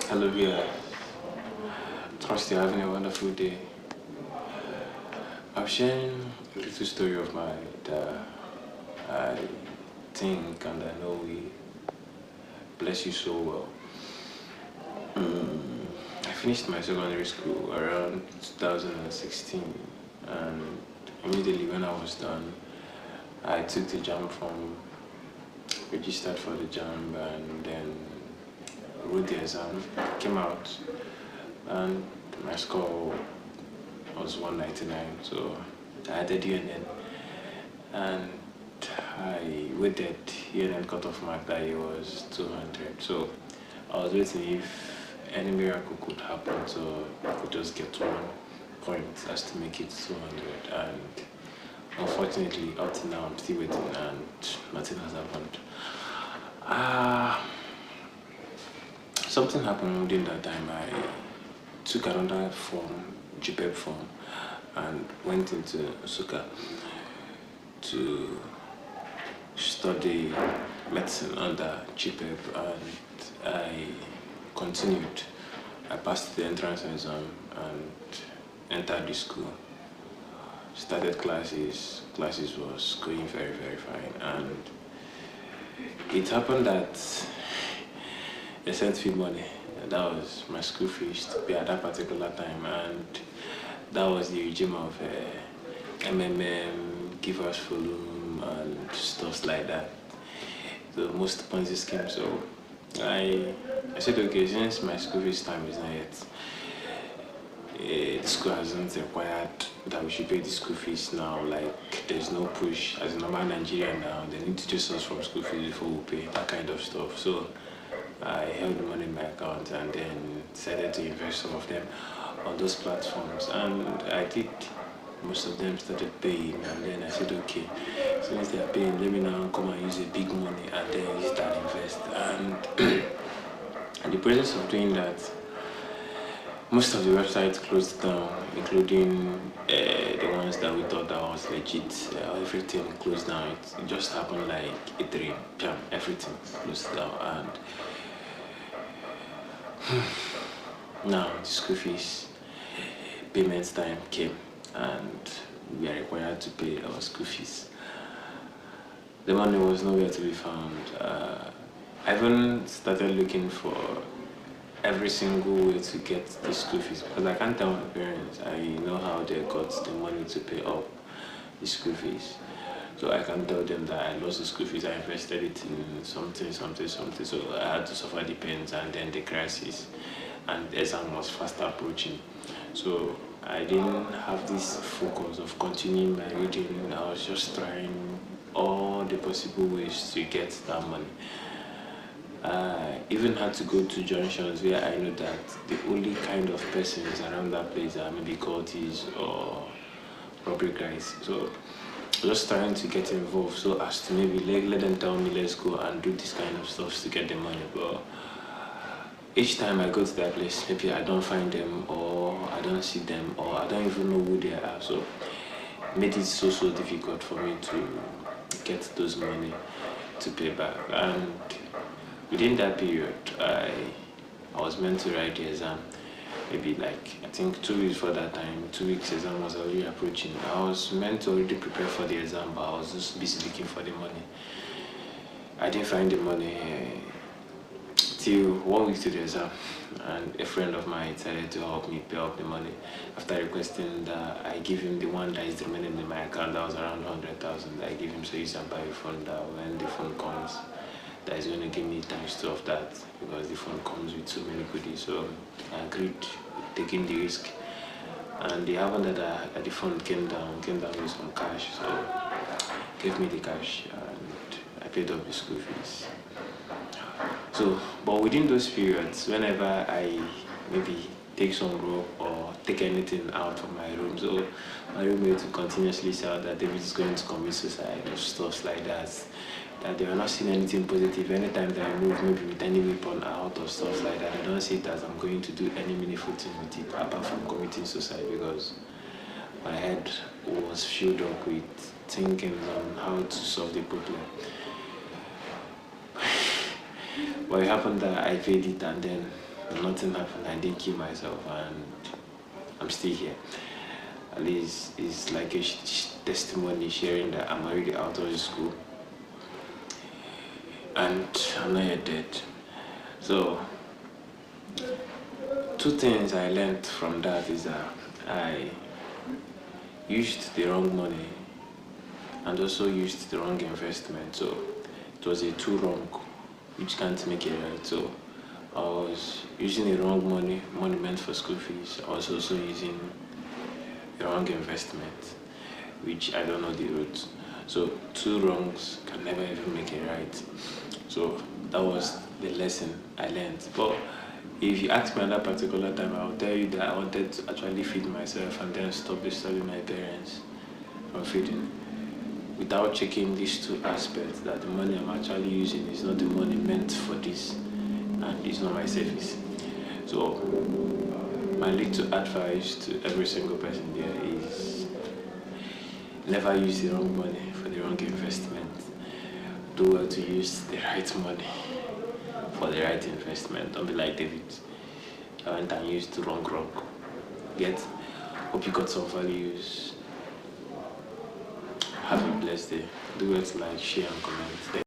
Hello, Via. Trust you're having a wonderful day. I'm sharing a little story of mine that I think and I know we bless you so well. I finished my secondary school around 2016, and immediately when I was done, I took the jam from registered for the jam and then wrote the exam, came out, and my score was 199. So I had a DNN, and I waited. UNN cutoff mark that year was 200. So I was waiting if any miracle could happen, so I could just get 1 point as to make it 200. And unfortunately, up to now, I'm still waiting, and nothing has happened. Something happened within that time. I took another form, GPEP form, and went into Suka to study medicine under GPEP, and I continued. I passed the entrance exam and entered the school. Started classes. Classes was going very, very fine, and it happened that they sent me money. That was my school fees to pay at that particular time, and that was the regime of MMM, give us volume, and stuff like that. The most Ponzi scheme. So I said, okay, since my school fees time is not yet, the school hasn't required that we should pay the school fees now. Like, there's no push. As a normal Nigerian now, they need to chase us from school fees before we pay, that kind of stuff. So I held the money in my account and then decided to invest some of them on those platforms. And I did. Most of them started paying, and then I said, okay, since they're paying, let me now come and use a big money and then use that invest. And in the process of doing that, most of the websites closed down, including the ones that we thought that was legit. Everything closed down. It just happened like a dream. Bam, everything closed down. And now the school fees payment time came, and we are required to pay our school fees. The money was nowhere to be found. I even started looking for every single way to get the school fees, because I can't tell my parents. I know how they got the money to pay up the school fees. So I can tell them that I lost the school fees, I invested it in something. So I had to suffer the pains and then the crisis, and the exam was fast approaching. So I didn't have this focus of continuing my reading. I was just trying all the possible ways to get that money. I even had to go to junctions where I know that the only kind of persons around that place are maybe cultists or robbery guys. So just trying to get involved so as to maybe let them tell me, let's go and do this kind of stuff to get the money. But each time I go to that place, maybe I don't find them, or I don't see them, or I don't even know who they are. So it made it so difficult for me to get those money to pay back. And within that period, I was meant to write the exam. Maybe like, I think 2 weeks for that time, 2 weeks exam was already approaching. I was meant to already prepare for the exam, but I was just busy looking for the money. I didn't find the money till 1 week to the exam, and a friend of mine decided to help me pay up the money after requesting that I give him the one that is remaining in my account. That was around 100,000. I give him so he can buy a phone, that when the phone comes, that is going to give me times 2 of that, because the phone comes with so many goodies. So I agreed taking the risk, and the happened that the phone came down with some cash. So gave me the cash and I paid up the school fees. So, but within those periods, whenever I maybe take some rope or take anything out from my room, so my roommate will continuously shout that David is going to commit suicide or stuff like that. That they are not seeing anything positive. Anytime that I move, maybe with any weapon out or stuff like that, I don't see it as I'm going to do any meaningful thing with it apart from committing suicide, because my head was filled up with thinking on how to solve the problem. But it happened that I paid it, and then nothing happened. I didn't kill myself, and I'm still here. At least it's like a testimony sharing that I'm already out of the school and I'm not yet dead. So, two things I learned from that is that I used the wrong money and also used the wrong investment. So, it was a two wrong, which can't make it right. So, I was using the wrong money meant for school fees. I was also using the wrong investment, which I don't know the route. So two wrongs can never even make it right. So that was the lesson I learned. But if you ask me at that particular time, I'll tell you that I wanted to actually feed myself and then stop disturbing my parents from feeding. Without checking these two aspects, that the money I'm actually using is not the money meant for this and it's not my savings. So my little advice to every single person there is never use the wrong money for the wrong investment. Do well to use the right money for the right investment. Don't be like David. I went and used the wrong. Get? Hope you got some values. Have a blessed day. Do well to like, share, and comment.